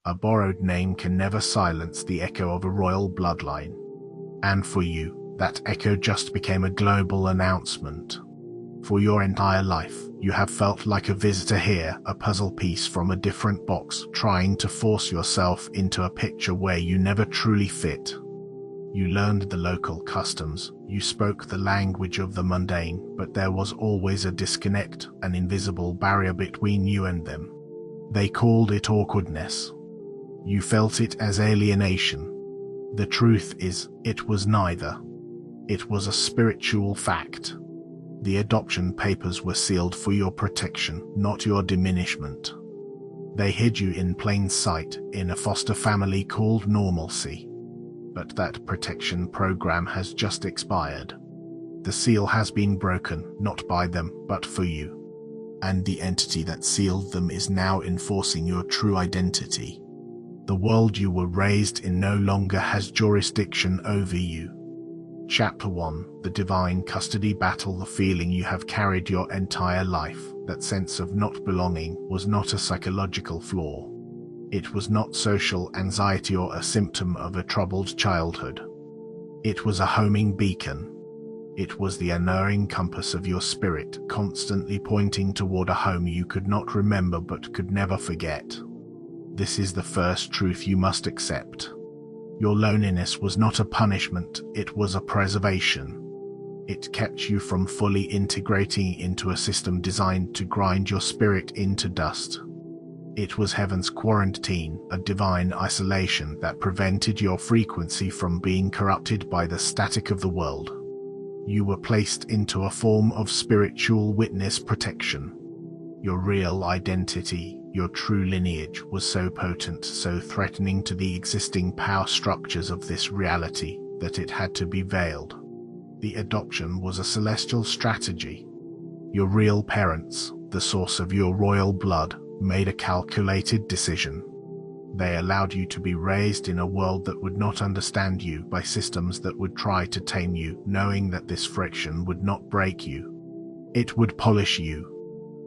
A borrowed name can never silence the echo of a royal bloodline. And for you, that echo just became a global announcement. For your entire life, you have felt like a visitor here, a puzzle piece from a different box, trying to force yourself into a picture where you never truly fit. You learned the local customs, you spoke the language of the mundane, but there was always a disconnect, an invisible barrier between you and them. They called it awkwardness. You felt it as alienation. The truth is, it was neither. It was a spiritual fact. The adoption papers were sealed for your protection, not your diminishment. They hid you in plain sight, in a foster family called normalcy. But that protection program has just expired. The seal has been broken, not by them, but for you. And the entity that sealed them is now enforcing your true identity. The world you were raised in no longer has jurisdiction over you. Chapter 1: The Divine Custody Battle. The feeling you have carried your entire life, that sense of not belonging, was not a psychological flaw. It was not social anxiety or a symptom of a troubled childhood. It was a homing beacon. It was the unerring compass of your spirit, constantly pointing toward a home you could not remember but could never forget. This is the first truth you must accept. Your loneliness was not a punishment, it was a preservation. It kept you from fully integrating into a system designed to grind your spirit into dust. It was heaven's quarantine, a divine isolation that prevented your frequency from being corrupted by the static of the world. You were placed into a form of spiritual witness protection. Your real identity, your true lineage, was so potent, so threatening to the existing power structures of this reality, that it had to be veiled. The adoption was a celestial strategy. Your real parents, the source of your royal blood, made a calculated decision. They allowed you to be raised in a world that would not understand you, by systems that would try to tame you, knowing that this friction would not break you. It would polish you.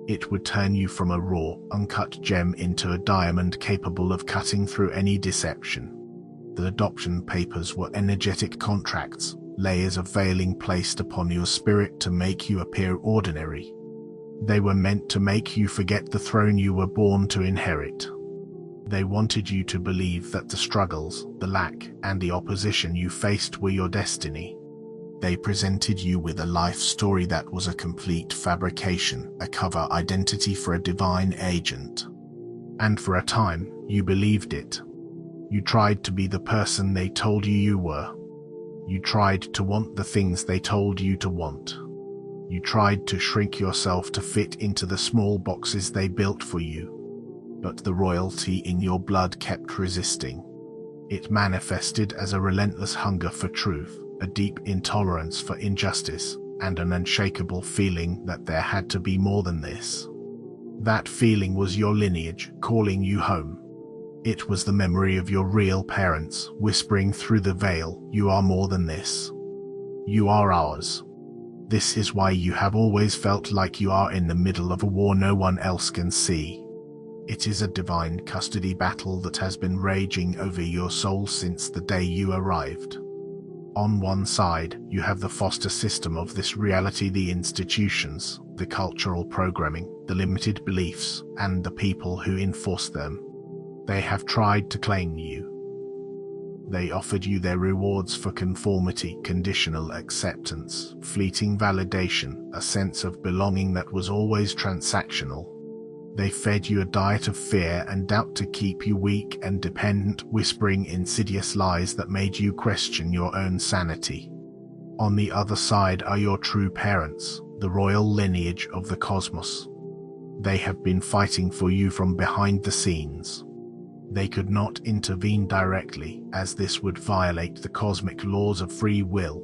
It would turn you from a raw, uncut gem into a diamond capable of cutting through any deception. The adoption papers were energetic contracts, layers of veiling placed upon your spirit to make you appear ordinary. They were meant to make you forget the throne you were born to inherit. They wanted you to believe that the struggles, the lack, and the opposition you faced were your destiny. They presented you with a life story that was a complete fabrication, a cover identity for a divine agent. And for a time, you believed it. You tried to be the person they told you you were. You tried to want the things they told you to want. You tried to shrink yourself to fit into the small boxes they built for you. But the royalty in your blood kept resisting. It manifested as a relentless hunger for truth, a deep intolerance for injustice, and an unshakable feeling that there had to be more than this. That feeling was your lineage calling you home. It was the memory of your real parents whispering through the veil, "You are more than this. You are ours." This is why you have always felt like you are in the middle of a war no one else can see. It is a divine custody battle that has been raging over your soul since the day you arrived. On one side, you have the foster system of this reality, the institutions, the cultural programming, the limited beliefs, and the people who enforce them. They have tried to claim you. They offered you their rewards for conformity, conditional acceptance, fleeting validation, a sense of belonging that was always transactional. They fed you a diet of fear and doubt to keep you weak and dependent, whispering insidious lies that made you question your own sanity. On the other side are your true parents, the royal lineage of the cosmos. They have been fighting for you from behind the scenes. They could not intervene directly, as this would violate the cosmic laws of free will.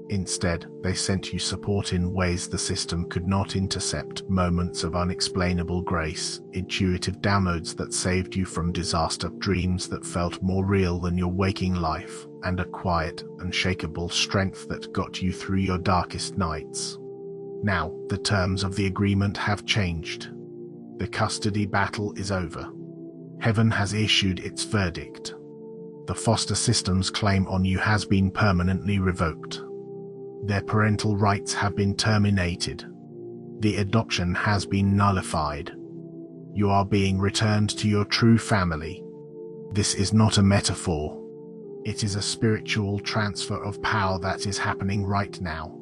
Instead, they sent you support in ways the system could not intercept, moments of unexplainable grace, intuitive downloads that saved you from disaster, dreams that felt more real than your waking life, and a quiet, unshakable strength that got you through your darkest nights. Now, the terms of the agreement have changed. The custody battle is over. Heaven has issued its verdict. The foster system's claim on you has been permanently revoked. Their parental rights have been terminated. The adoption has been nullified. You are being returned to your true family. This is not a metaphor. It is a spiritual transfer of power that is happening right now.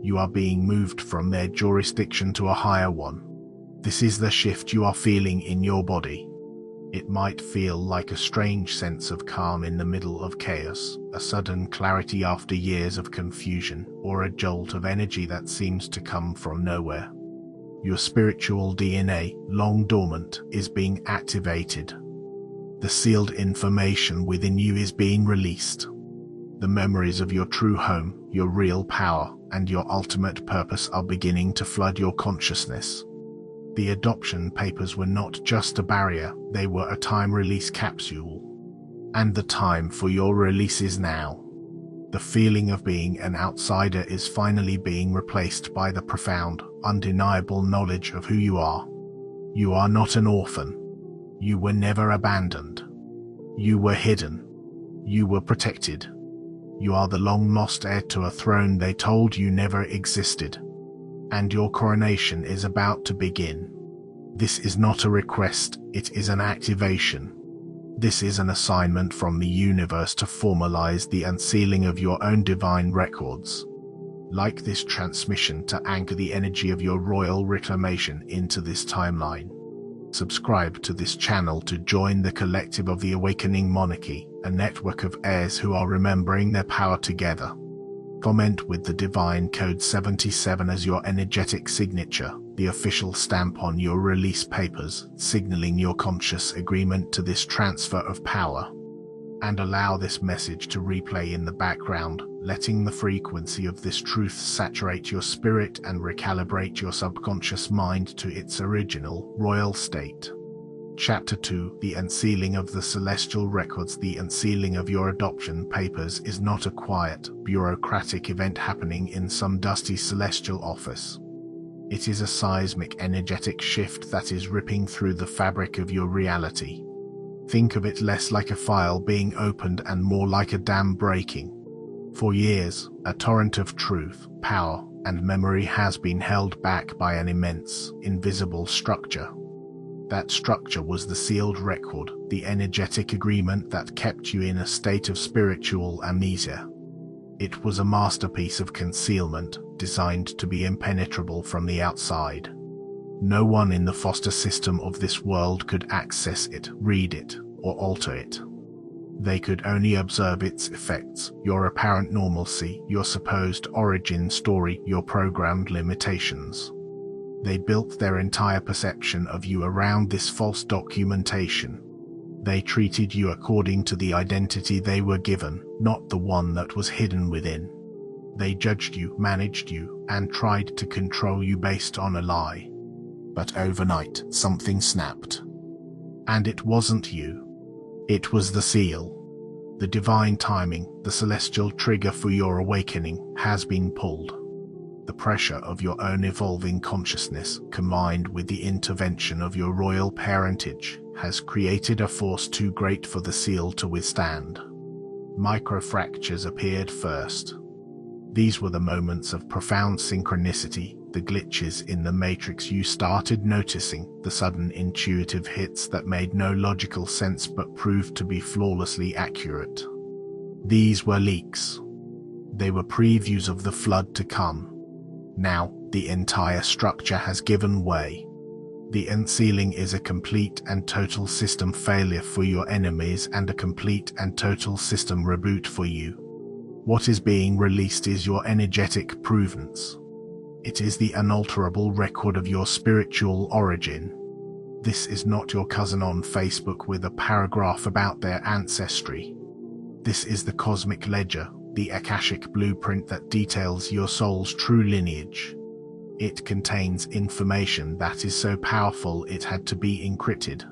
You are being moved from their jurisdiction to a higher one. This is the shift you are feeling in your body. It might feel like a strange sense of calm in the middle of chaos, a sudden clarity after years of confusion, or a jolt of energy that seems to come from nowhere. Your spiritual DNA, long dormant, is being activated. The sealed information within you is being released. The memories of your true home, your real power, and your ultimate purpose are beginning to flood your consciousness. The adoption papers were not just a barrier, they were a time release capsule. And the time for your release is now. The feeling of being an outsider is finally being replaced by the profound, undeniable knowledge of who you are. You are not an orphan. You were never abandoned. You were hidden. You were protected. You are the long-lost heir to a throne they told you never existed. And your coronation is about to begin. This is not a request, it is an activation. This is an assignment from the universe to formalize the unsealing of your own divine records. Like this transmission to anchor the energy of your royal reclamation into this timeline. Subscribe to this channel to join the collective of the Awakening Monarchy, a network of heirs who are remembering their power together. Comment with the Divine Code 77 as your energetic signature, the official stamp on your release papers, signaling your conscious agreement to this transfer of power. And allow this message to replay in the background, letting the frequency of this truth saturate your spirit and recalibrate your subconscious mind to its original, royal state. Chapter 2: The Unsealing of the Celestial Records. The unsealing of your adoption papers is not a quiet, bureaucratic event happening in some dusty celestial office. It is a seismic energetic shift that is ripping through the fabric of your reality. Think of it less like a file being opened and more like a dam breaking. For years, a torrent of truth, power, and memory has been held back by an immense, invisible structure. That structure was the sealed record, the energetic agreement that kept you in a state of spiritual amnesia. It was a masterpiece of concealment, designed to be impenetrable from the outside. No one in the foster system of this world could access it, read it, or alter it. They could only observe its effects, your apparent normalcy, your supposed origin story, your programmed limitations. They built their entire perception of you around this false documentation. They treated you according to the identity they were given, not the one that was hidden within. They judged you, managed you, and tried to control you based on a lie. But overnight, something snapped. And it wasn't you. It was the seal. The divine timing, the celestial trigger for your awakening, has been pulled. The pressure of your own evolving consciousness, combined with the intervention of your royal parentage, has created a force too great for the seal to withstand. Microfractures appeared first. These were the moments of profound synchronicity, the glitches in the matrix you started noticing, the sudden intuitive hits that made no logical sense but proved to be flawlessly accurate. These were leaks. They were previews of the flood to come. Now, the entire structure has given way. The unsealing is a complete and total system failure for your enemies and a complete and total system reboot for you. What is being released is your energetic provenance. It is the unalterable record of your spiritual origin. This is not your cousin on Facebook with a paragraph about their ancestry. This is the cosmic ledger, the Akashic blueprint that details your soul's true lineage. It contains information that is so powerful it had to be encrypted.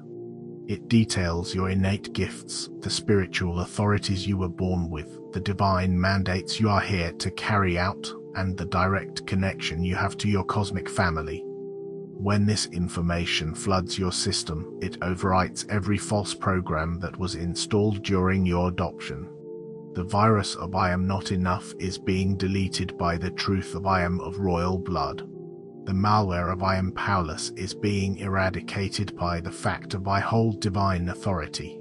It details your innate gifts, the spiritual authorities you were born with, the divine mandates you are here to carry out, and the direct connection you have to your cosmic family. When this information floods your system, it overwrites every false program that was installed during your adoption. The virus of I am not enough is being deleted by the truth of I am of royal blood. The malware of I am powerless is being eradicated by the fact of I hold divine authority.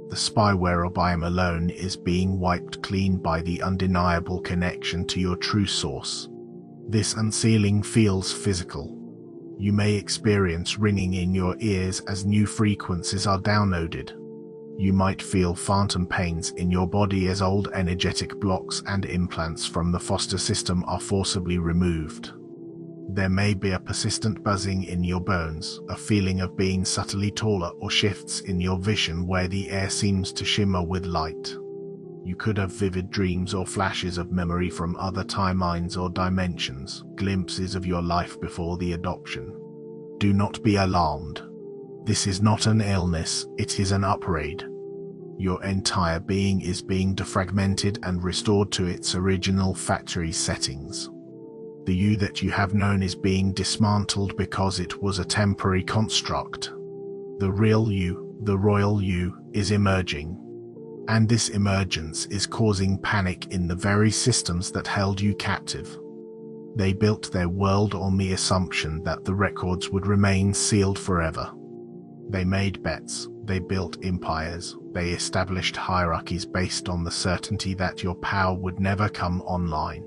The spyware of I am alone is being wiped clean by the undeniable connection to your true source. This unsealing feels physical. You may experience ringing in your ears as new frequencies are downloaded. You might feel phantom pains in your body as old energetic blocks and implants from the foster system are forcibly removed. There may be a persistent buzzing in your bones, a feeling of being subtly taller, or shifts in your vision where the air seems to shimmer with light. You could have vivid dreams or flashes of memory from other timelines or dimensions, glimpses of your life before the adoption. Do not be alarmed. This is not an illness, it is an upgrade. Your entire being is being defragmented and restored to its original factory settings. The you that you have known is being dismantled because it was a temporary construct. The real you, the royal you, is emerging. And this emergence is causing panic in the very systems that held you captive. They built their world on the assumption that the records would remain sealed forever. They made bets, they built empires, they established hierarchies based on the certainty that your power would never come online.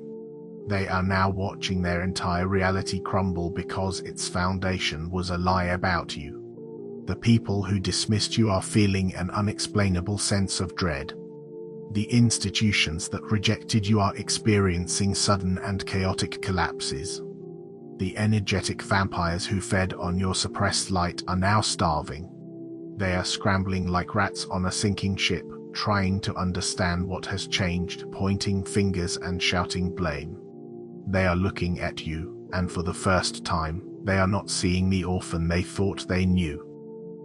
They are now watching their entire reality crumble because its foundation was a lie about you. The people who dismissed you are feeling an unexplainable sense of dread. The institutions that rejected you are experiencing sudden and chaotic collapses. The energetic vampires who fed on your suppressed light are now starving. They are scrambling like rats on a sinking ship, trying to understand what has changed, pointing fingers and shouting blame. They are looking at you, and for the first time, they are not seeing the orphan they thought they knew.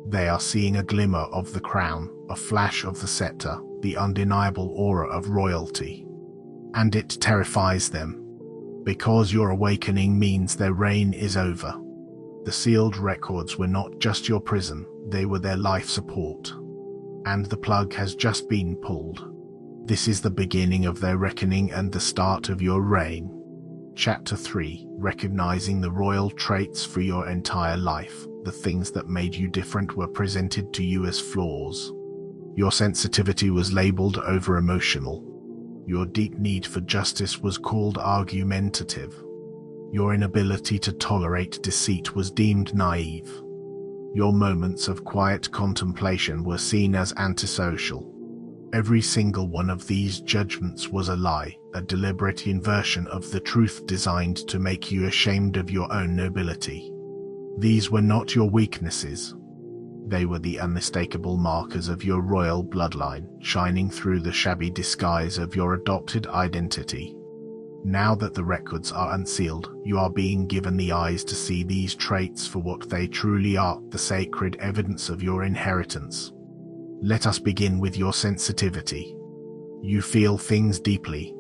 They are seeing a glimmer of the crown, a flash of the scepter, the undeniable aura of royalty. And it terrifies them. Because your awakening means their reign is over. The sealed records were not just your prison, they were their life support. And the plug has just been pulled. This is the beginning of their reckoning and the start of your reign. Chapter 3. Recognizing the royal traits for your entire life. The things that made you different were presented to you as flaws. Your sensitivity was labeled over-emotional. Your deep need for justice was called argumentative. Your inability to tolerate deceit was deemed naive. Your moments of quiet contemplation were seen as antisocial. Every single one of these judgments was a lie, a deliberate inversion of the truth designed to make you ashamed of your own nobility. These were not your weaknesses. They were the unmistakable markers of your royal bloodline, shining through the shabby disguise of your adopted identity. Now that the records are unsealed, you are being given the eyes to see these traits for what they truly are, the sacred evidence of your inheritance. Let us begin with your sensitivity. You feel things deeply.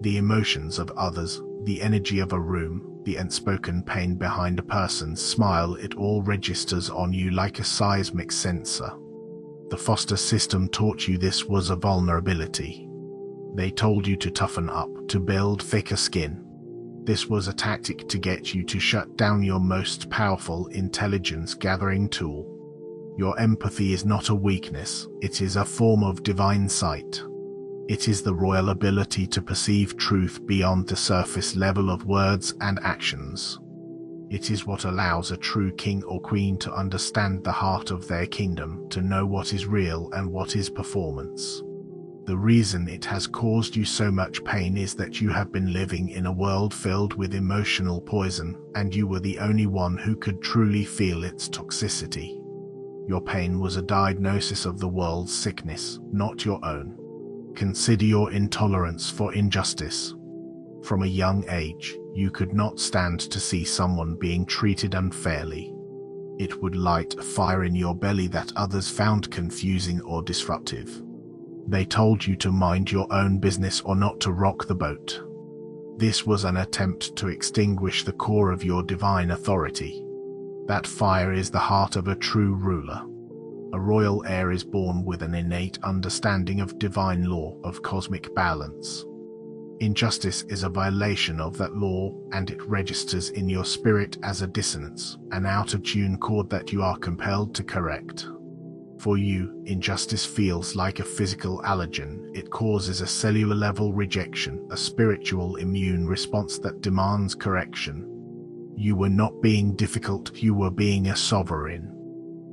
The emotions of others, the energy of a room, the unspoken pain behind a person's smile, it all registers on you like a seismic sensor. The foster system taught you this was a vulnerability. They told you to toughen up, to build thicker skin. This was a tactic to get you to shut down your most powerful intelligence-gathering tool. Your empathy is not a weakness, it is a form of divine sight. It is the royal ability to perceive truth beyond the surface level of words and actions. It is what allows a true king or queen to understand the heart of their kingdom, to know what is real and what is performance. The reason it has caused you so much pain is that you have been living in a world filled with emotional poison, and you were the only one who could truly feel its toxicity. Your pain was a diagnosis of the world's sickness, not your own. Consider your intolerance for injustice. From a young age, you could not stand to see someone being treated unfairly. It would light a fire in your belly that others found confusing or disruptive. They told you to mind your own business or not to rock the boat. This was an attempt to extinguish the core of your divine authority. That fire is the heart of a true ruler. A royal heir is born with an innate understanding of divine law, of cosmic balance. Injustice is a violation of that law, and it registers in your spirit as a dissonance, an out-of-tune chord that you are compelled to correct. For you, injustice feels like a physical allergen. It causes a cellular-level rejection, a spiritual immune response that demands correction. You were not being difficult, you were being a sovereign.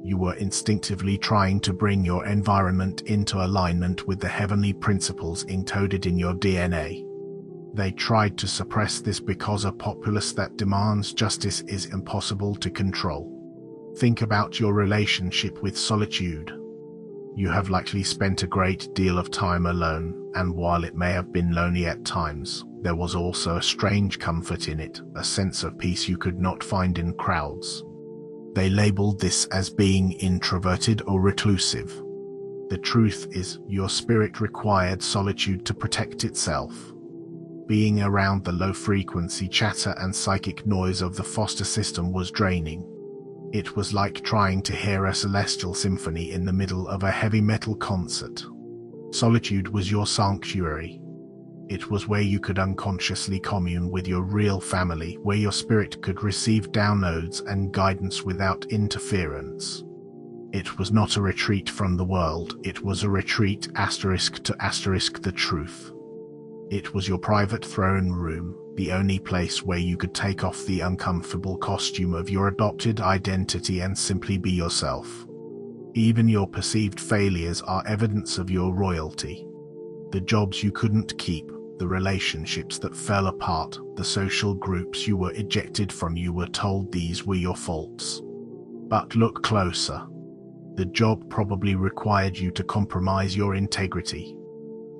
You were instinctively trying to bring your environment into alignment with the heavenly principles encoded in your DNA. They tried to suppress this because a populace that demands justice is impossible to control. Think about your relationship with solitude. You have likely spent a great deal of time alone, and while it may have been lonely at times, there was also a strange comfort in it, a sense of peace you could not find in crowds. They labeled this as being introverted or reclusive. The truth is, your spirit required solitude to protect itself. Being around the low-frequency chatter and psychic noise of the foster system was draining. It was like trying to hear a celestial symphony in the middle of a heavy metal concert. Solitude was your sanctuary. It was where you could unconsciously commune with your real family, where your spirit could receive downloads and guidance without interference. It was not a retreat from the world, it was a retreat ** to * the truth. It was your private throne room, the only place where you could take off the uncomfortable costume of your adopted identity and simply be yourself. Even your perceived failures are evidence of your royalty. The jobs you couldn't keep, the relationships that fell apart, the social groups you were ejected from, you were told these were your faults. But look closer. The job probably required you to compromise your integrity.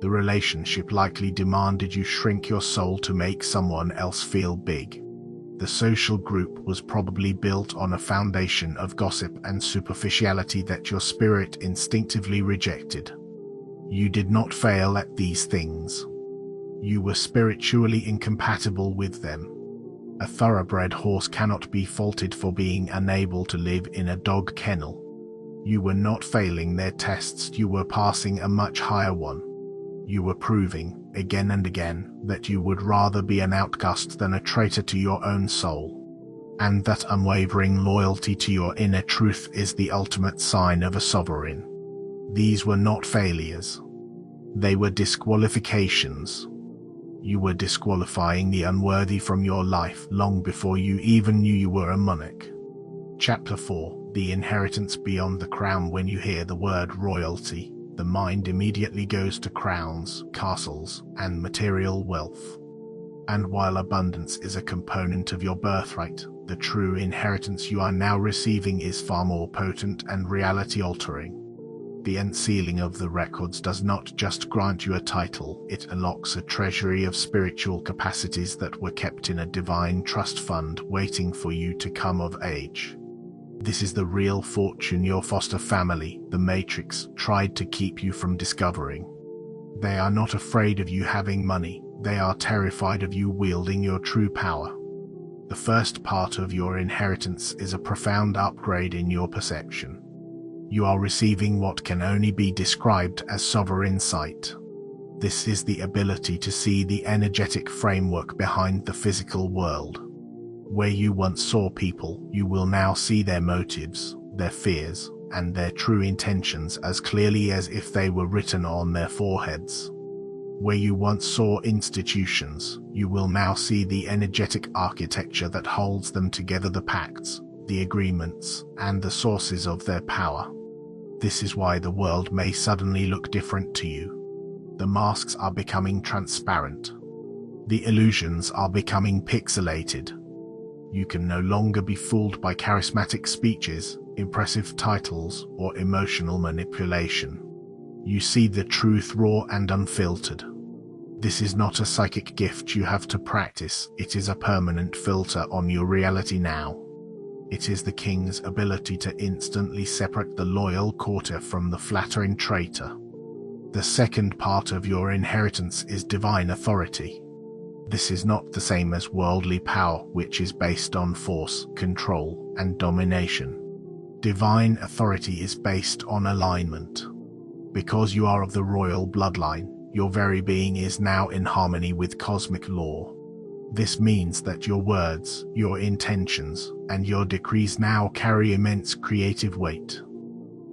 The relationship likely demanded you shrink your soul to make someone else feel big. The social group was probably built on a foundation of gossip and superficiality that your spirit instinctively rejected. You did not fail at these things. You were spiritually incompatible with them. A thoroughbred horse cannot be faulted for being unable to live in a dog kennel. You were not failing their tests, you were passing a much higher one. You were proving, again and again, that you would rather be an outcast than a traitor to your own soul. And that unwavering loyalty to your inner truth is the ultimate sign of a sovereign. These were not failures. They were disqualifications. You were disqualifying the unworthy from your life long before you even knew you were a monarch. Chapter 4: The Inheritance Beyond the Crown. When you hear the word royalty, the mind immediately goes to crowns, castles, and material wealth. And while abundance is a component of your birthright, the true inheritance you are now receiving is far more potent and reality-altering. The unsealing of the records does not just grant you a title, it unlocks a treasury of spiritual capacities that were kept in a divine trust fund waiting for you to come of age. This is the real fortune your foster family, the Matrix, tried to keep you from discovering. They are not afraid of you having money, they are terrified of you wielding your true power. The first part of your inheritance is a profound upgrade in your perception. You are receiving what can only be described as sovereign sight. This is the ability to see the energetic framework behind the physical world. Where you once saw people, you will now see their motives, their fears, and their true intentions as clearly as if they were written on their foreheads. Where you once saw institutions, you will now see the energetic architecture that holds them together, the pacts, the agreements, and the sources of their power. This is why the world may suddenly look different to you. The masks are becoming transparent. The illusions are becoming pixelated. You can no longer be fooled by charismatic speeches, impressive titles, or emotional manipulation. You see the truth raw and unfiltered. This is not a psychic gift you have to practice, it is a permanent filter on your reality now. It is the king's ability to instantly separate the loyal courtier from the flattering traitor. The second part of your inheritance is divine authority. This is not the same as worldly power, which is based on force, control, and domination. Divine authority is based on alignment. Because you are of the royal bloodline, your very being is now in harmony with cosmic law. This means that your words, your intentions, and your decrees now carry immense creative weight.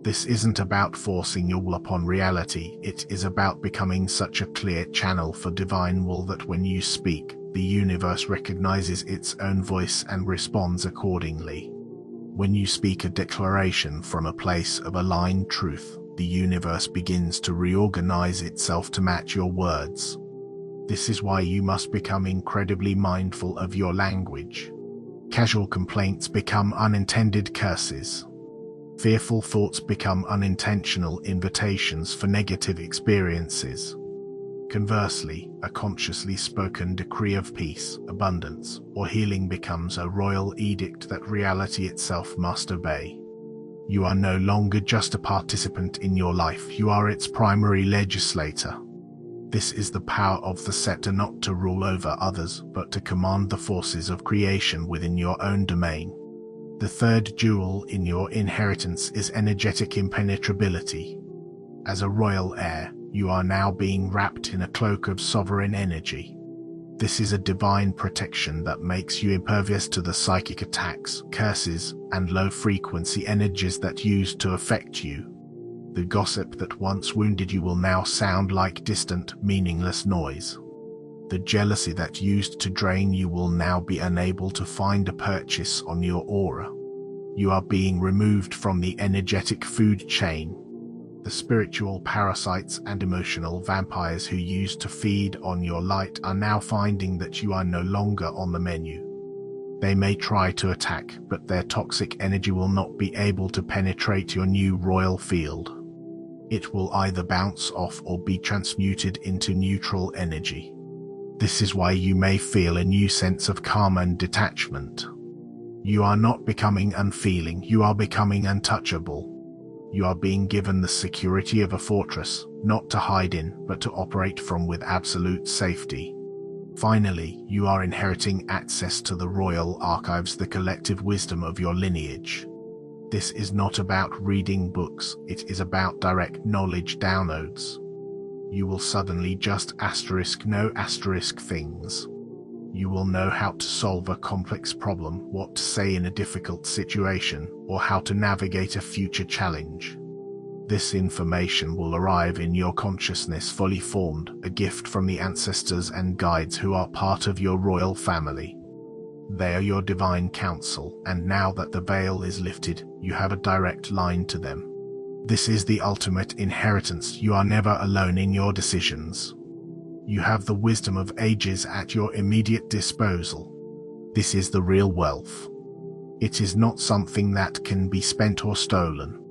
This isn't about forcing your will upon reality, it is about becoming such a clear channel for divine will that when you speak, the universe recognizes its own voice and responds accordingly. When you speak a declaration from a place of aligned truth, the universe begins to reorganize itself to match your words. This is why you must become incredibly mindful of your language. Casual complaints become unintended curses. Fearful thoughts become unintentional invitations for negative experiences. Conversely, a consciously spoken decree of peace, abundance, or healing becomes a royal edict that reality itself must obey. You are no longer just a participant in your life, you are its primary legislator. This is the power of the scepter, not to rule over others, but to command the forces of creation within your own domain. The third jewel in your inheritance is energetic impenetrability. As a royal heir, you are now being wrapped in a cloak of sovereign energy. This is a divine protection that makes you impervious to the psychic attacks, curses, and low-frequency energies that used to affect you. The gossip that once wounded you will now sound like distant, meaningless noise. The jealousy that used to drain you will now be unable to find a purchase on your aura. You are being removed from the energetic food chain. The spiritual parasites and emotional vampires who used to feed on your light are now finding that you are no longer on the menu. They may try to attack, but their toxic energy will not be able to penetrate your new royal field. It will either bounce off or be transmuted into neutral energy. This is why you may feel a new sense of calm and detachment. You are not becoming unfeeling, you are becoming untouchable. You are being given the security of a fortress, not to hide in, but to operate from with absolute safety. Finally, you are inheriting access to the royal archives, the collective wisdom of your lineage. This is not about reading books, it is about direct knowledge downloads. You will suddenly just know things. You will know how to solve a complex problem, what to say in a difficult situation, or how to navigate a future challenge. This information will arrive in your consciousness fully formed, a gift from the ancestors and guides who are part of your royal family. They are your divine counsel, and now that the veil is lifted, you have a direct line to them. This is the ultimate inheritance. You are never alone in your decisions. You have the wisdom of ages at your immediate disposal. This is the real wealth. It is not something that can be spent or stolen.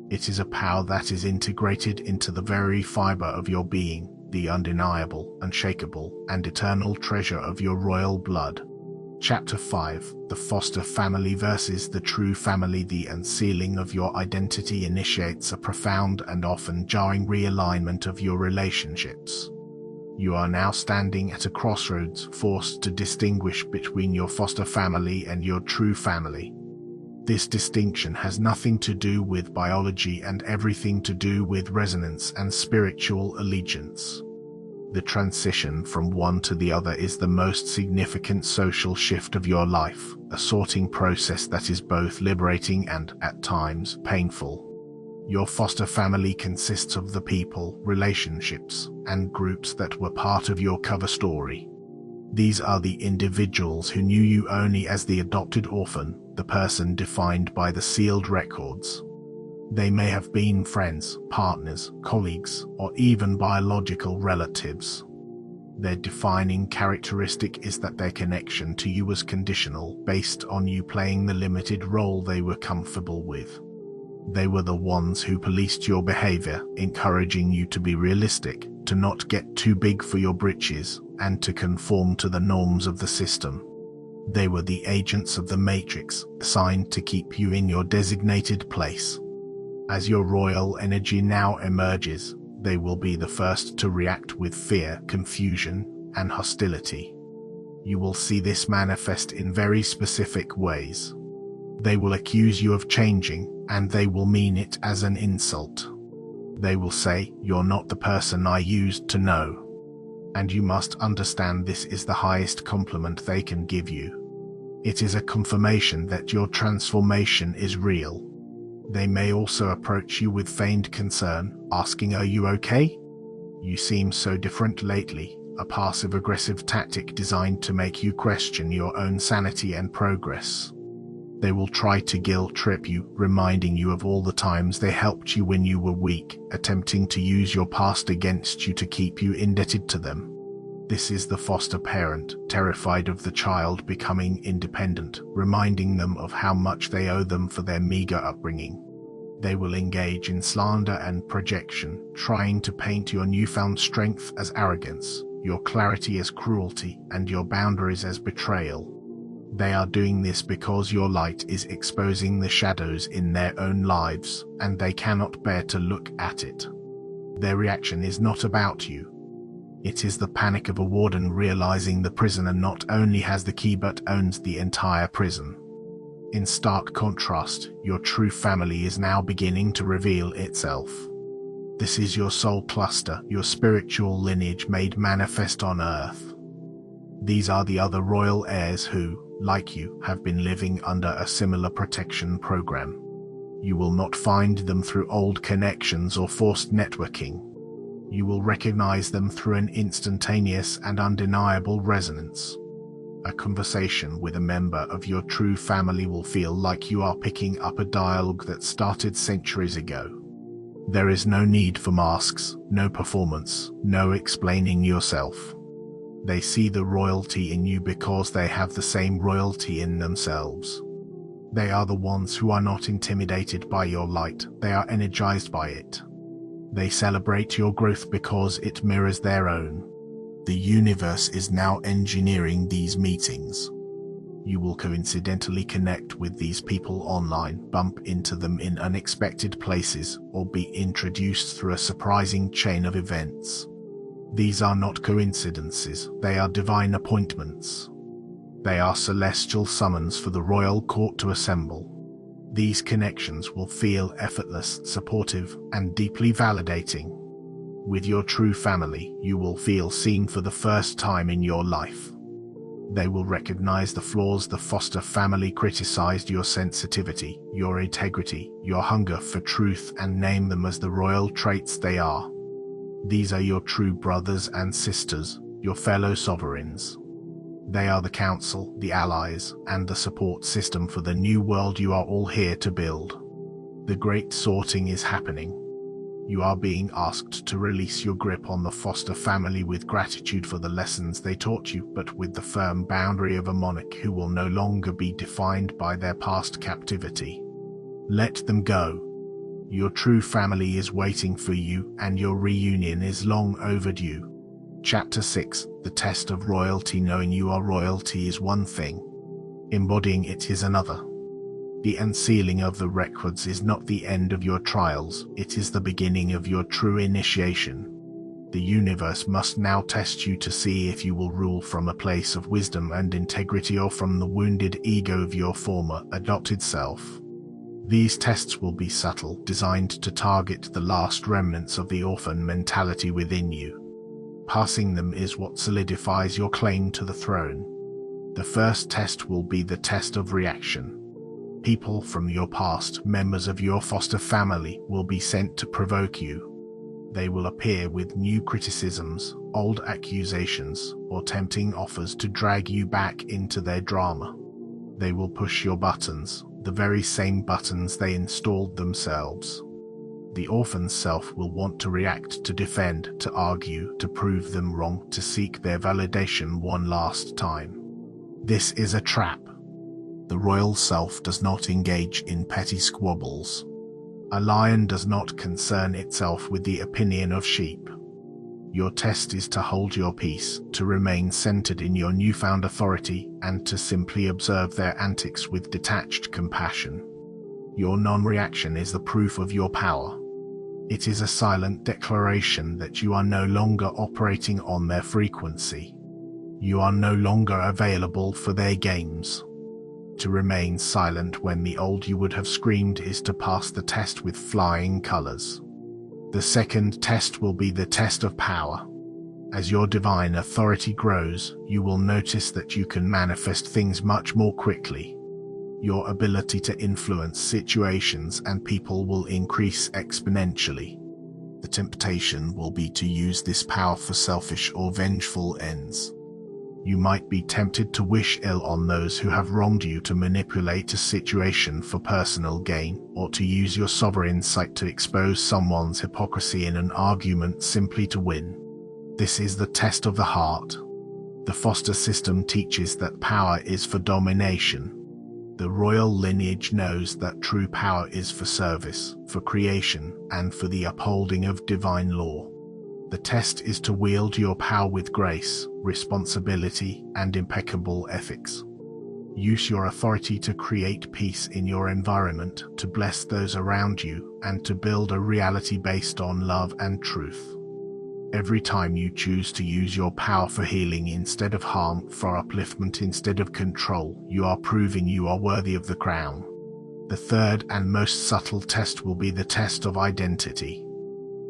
It is a power that is integrated into the very fiber of your being, the undeniable, unshakable, and eternal treasure of your royal blood. Chapter 5: The Foster Family versus the True Family. The unsealing of your identity initiates a profound and often jarring realignment of your relationships. You are now standing at a crossroads, forced to distinguish between your foster family and your true family. This distinction has nothing to do with biology and everything to do with resonance and spiritual allegiance. The transition from one to the other is the most significant social shift of your life, a sorting process that is both liberating and, at times, painful. Your foster family consists of the people, relationships, and groups that were part of your cover story. These are the individuals who knew you only as the adopted orphan, the person defined by the sealed records. They may have been friends, partners, colleagues, or even biological relatives. Their defining characteristic is that their connection to you was conditional, based on you playing the limited role they were comfortable with. They were the ones who policed your behavior, encouraging you to be realistic, to not get too big for your britches, and to conform to the norms of the system. They were the agents of the Matrix, assigned to keep you in your designated place. As your royal energy now emerges, they will be the first to react with fear, confusion, and hostility. You will see this manifest in very specific ways. They will accuse you of changing, and they will mean it as an insult. They will say, "You're not the person I used to know." And you must understand this is the highest compliment they can give you. It is a confirmation that your transformation is real. They may also approach you with feigned concern, asking, "Are you okay? You seem so different lately," a passive-aggressive tactic designed to make you question your own sanity and progress. They will try to guilt-trip you, reminding you of all the times they helped you when you were weak, attempting to use your past against you to keep you indebted to them. This is the foster parent, terrified of the child becoming independent, reminding them of how much they owe them for their meager upbringing. They will engage in slander and projection, trying to paint your newfound strength as arrogance, your clarity as cruelty, and your boundaries as betrayal. They are doing this because your light is exposing the shadows in their own lives, and they cannot bear to look at it. Their reaction is not about you. It is the panic of a warden realizing the prisoner not only has the key but owns the entire prison. In stark contrast, your true family is now beginning to reveal itself. This is your soul cluster, your spiritual lineage made manifest on earth. These are the other royal heirs who, like you, have been living under a similar protection program. You will not find them through old connections or forced networking. You will recognize them through an instantaneous and undeniable resonance. A conversation with a member of your true family will feel like you are picking up a dialogue that started centuries ago. There is no need for masks, no performance, no explaining yourself. They see the royalty in you because they have the same royalty in themselves. They are the ones who are not intimidated by your light, they are energized by it. They celebrate your growth because it mirrors their own. The universe is now engineering these meetings. You will coincidentally connect with these people online, bump into them in unexpected places, or be introduced through a surprising chain of events. These are not coincidences, they are divine appointments. They are celestial summons for the royal court to assemble. These connections will feel effortless, supportive, and deeply validating. With your true family, you will feel seen for the first time in your life. They will recognize the flaws the foster family criticized, your sensitivity, your integrity, your hunger for truth, and name them as the royal traits they are. These are your true brothers and sisters, your fellow sovereigns. They are the council, the allies, and the support system for the new world you are all here to build. The great sorting is happening. You are being asked to release your grip on the foster family with gratitude for the lessons they taught you, but with the firm boundary of a monarch who will no longer be defined by their past captivity. Let them go. Your true family is waiting for you, and your reunion is long overdue. Chapter 6: The Test of Royalty. Knowing you are royalty is one thing. Embodying it is another. The unsealing of the records is not the end of your trials, it is the beginning of your true initiation. The universe must now test you to see if you will rule from a place of wisdom and integrity or from the wounded ego of your former, adopted self. These tests will be subtle, designed to target the last remnants of the orphan mentality within you. Passing them is what solidifies your claim to the throne. The first test will be the test of reaction. People from your past, members of your foster family, will be sent to provoke you. They will appear with new criticisms, old accusations, or tempting offers to drag you back into their drama. They will push your buttons, the very same buttons they installed themselves. The orphan's self will want to react, to defend, to argue, to prove them wrong, to seek their validation one last time. This is a trap. The royal self does not engage in petty squabbles. A lion does not concern itself with the opinion of sheep. Your test is to hold your peace, to remain centered in your newfound authority, and to simply observe their antics with detached compassion. Your non-reaction is the proof of your power. It is a silent declaration that you are no longer operating on their frequency. You are no longer available for their games. To remain silent when the old you would have screamed is to pass the test with flying colors. The second test will be the test of power. As your divine authority grows, you will notice that you can manifest things much more quickly. Your ability to influence situations and people will increase exponentially. The temptation will be to use this power for selfish or vengeful ends. You might be tempted to wish ill on those who have wronged you, to manipulate a situation for personal gain, or to use your sovereign sight to expose someone's hypocrisy in an argument simply to win. This is the test of the heart. The foster system teaches that power is for domination. The royal lineage knows that true power is for service, for creation, and for the upholding of divine law. The test is to wield your power with grace, responsibility, and impeccable ethics. Use your authority to create peace in your environment, to bless those around you, and to build a reality based on love and truth. Every time you choose to use your power for healing instead of harm, for upliftment instead of control, you are proving you are worthy of the crown. The third and most subtle test will be the test of identity.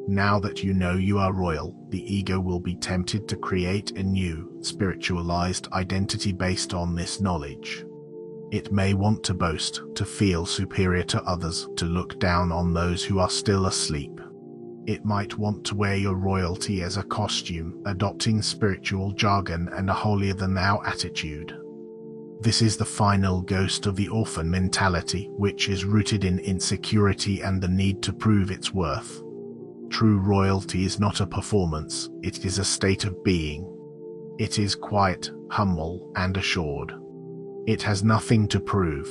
Now that you know you are royal, the ego will be tempted to create a new, spiritualized identity based on this knowledge. It may want to boast, to feel superior to others, to look down on those who are still asleep. It might want to wear your royalty as a costume, adopting spiritual jargon and a holier-than-thou attitude. This is the final ghost of the orphan mentality, which is rooted in insecurity and the need to prove its worth. True royalty is not a performance, it is a state of being. It is quiet, humble, and assured. It has nothing to prove.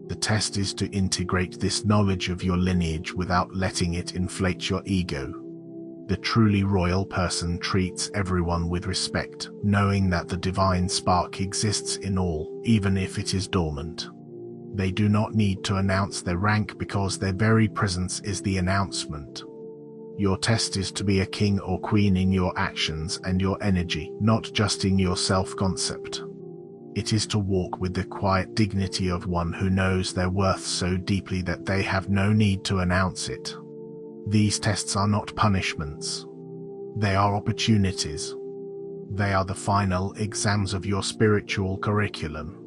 The test is to integrate this knowledge of your lineage without letting it inflate your ego. The truly royal person treats everyone with respect, knowing that the divine spark exists in all, even if it is dormant. They do not need to announce their rank because their very presence is the announcement. Your test is to be a king or queen in your actions and your energy, not just in your self-concept. It is to walk with the quiet dignity of one who knows their worth so deeply that they have no need to announce it. These tests are not punishments. They are opportunities. They are the final exams of your spiritual curriculum.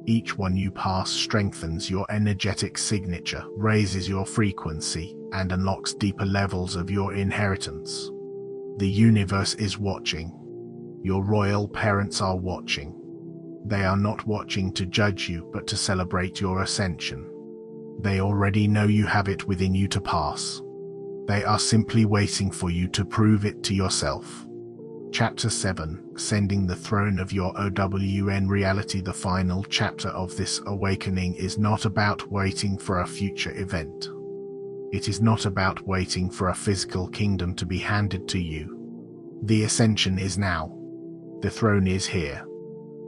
Each one you pass strengthens your energetic signature, raises your frequency, and unlocks deeper levels of your inheritance. The universe is watching. Your royal parents are watching. They are not watching to judge you, but to celebrate your ascension. They already know you have it within you to pass. They are simply waiting for you to prove it to yourself. Chapter 7, Ascending the Throne of Your OWN Reality. The final chapter of this awakening is not about waiting for a future event. It is not about waiting for a physical kingdom to be handed to you. The ascension is now. The throne is here.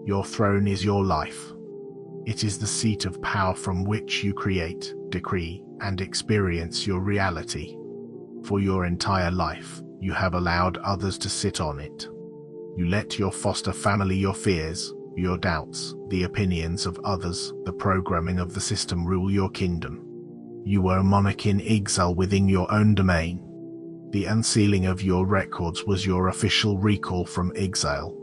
Your throne is your life. It is the seat of power from which you create, decree, and experience your reality. For your entire life, you have allowed others to sit on it. You let your foster family, your fears, your doubts, the opinions of others, the programming of the system rule your kingdom. You were a monarch in exile within your own domain. The unsealing of your records was your official recall from exile.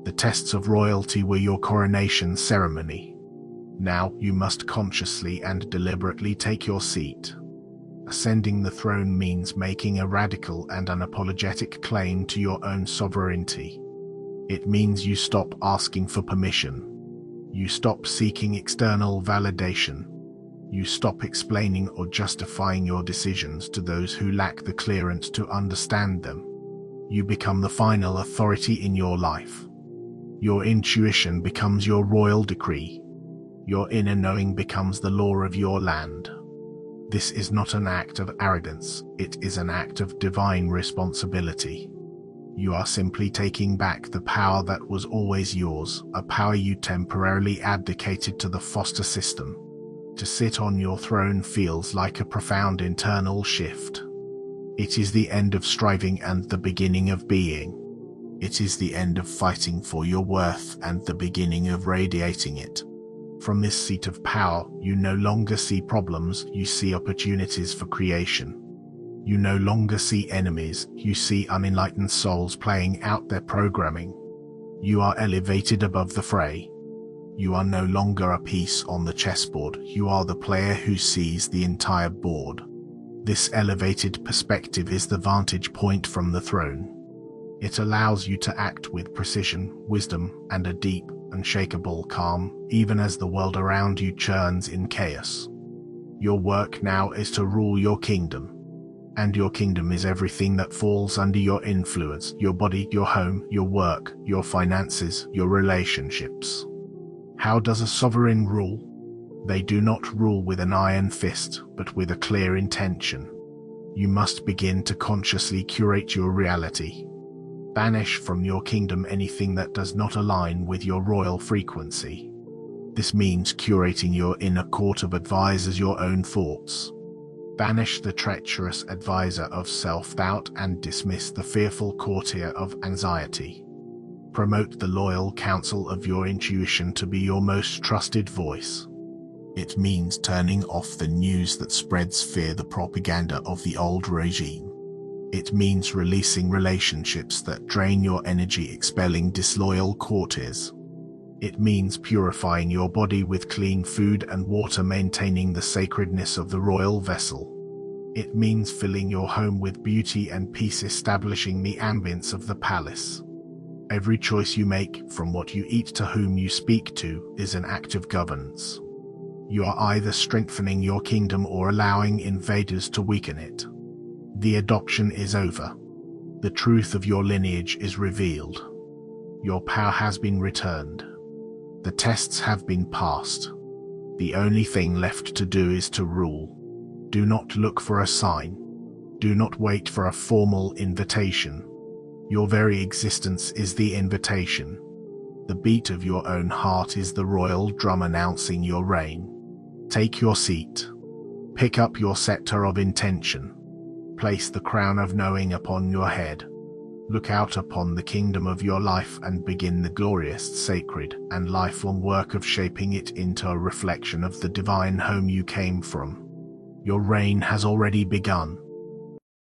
The tests of royalty were your coronation ceremony. Now you must consciously and deliberately take your seat. Ascending the throne means making a radical and unapologetic claim to your own sovereignty. It means you stop asking for permission. You stop seeking external validation. You stop explaining or justifying your decisions to those who lack the clearance to understand them. You become the final authority in your life. Your intuition becomes your royal decree. Your inner knowing becomes the law of your land. This is not an act of arrogance, it is an act of divine responsibility. You are simply taking back the power that was always yours, a power you temporarily abdicated to the foster system. To sit on your throne feels like a profound internal shift. It is the end of striving and the beginning of being. It is the end of fighting for your worth and the beginning of radiating it. From this seat of power, you no longer see problems, you see opportunities for creation. You no longer see enemies, you see unenlightened souls playing out their programming. You are elevated above the fray. You are no longer a piece on the chessboard, you are the player who sees the entire board. This elevated perspective is the vantage point from the throne. It allows you to act with precision, wisdom, and a deep, unshakable calm, even as the world around you churns in chaos. Your work now is to rule your kingdom. And your kingdom is everything that falls under your influence, your body, your home, your work, your finances, your relationships. How does a sovereign rule? They do not rule with an iron fist, but with a clear intention. You must begin to consciously curate your reality. Banish from your kingdom anything that does not align with your royal frequency. This means curating your inner court of advisors, your own thoughts. Banish the treacherous advisor of self-doubt and dismiss the fearful courtier of anxiety. Promote the loyal counsel of your intuition to be your most trusted voice. It means turning off the news that spreads fear, the propaganda of the old regime. It means releasing relationships that drain your energy, expelling disloyal courtiers. It means purifying your body with clean food and water, maintaining the sacredness of the royal vessel. It means filling your home with beauty and peace, establishing the ambience of the palace. Every choice you make, from what you eat to whom you speak to, is an act of governance. You are either strengthening your kingdom or allowing invaders to weaken it. The adoption is over. The truth of your lineage is revealed. Your power has been returned. The tests have been passed. The only thing left to do is to rule. Do not look for a sign. Do not wait for a formal invitation. Your very existence is the invitation. The beat of your own heart is the royal drum announcing your reign. Take your seat. Pick up your scepter of intention. Place the crown of knowing upon your head. Look out upon the kingdom of your life and begin the glorious, sacred, and lifelong work of shaping it into a reflection of the divine home you came from. Your reign has already begun.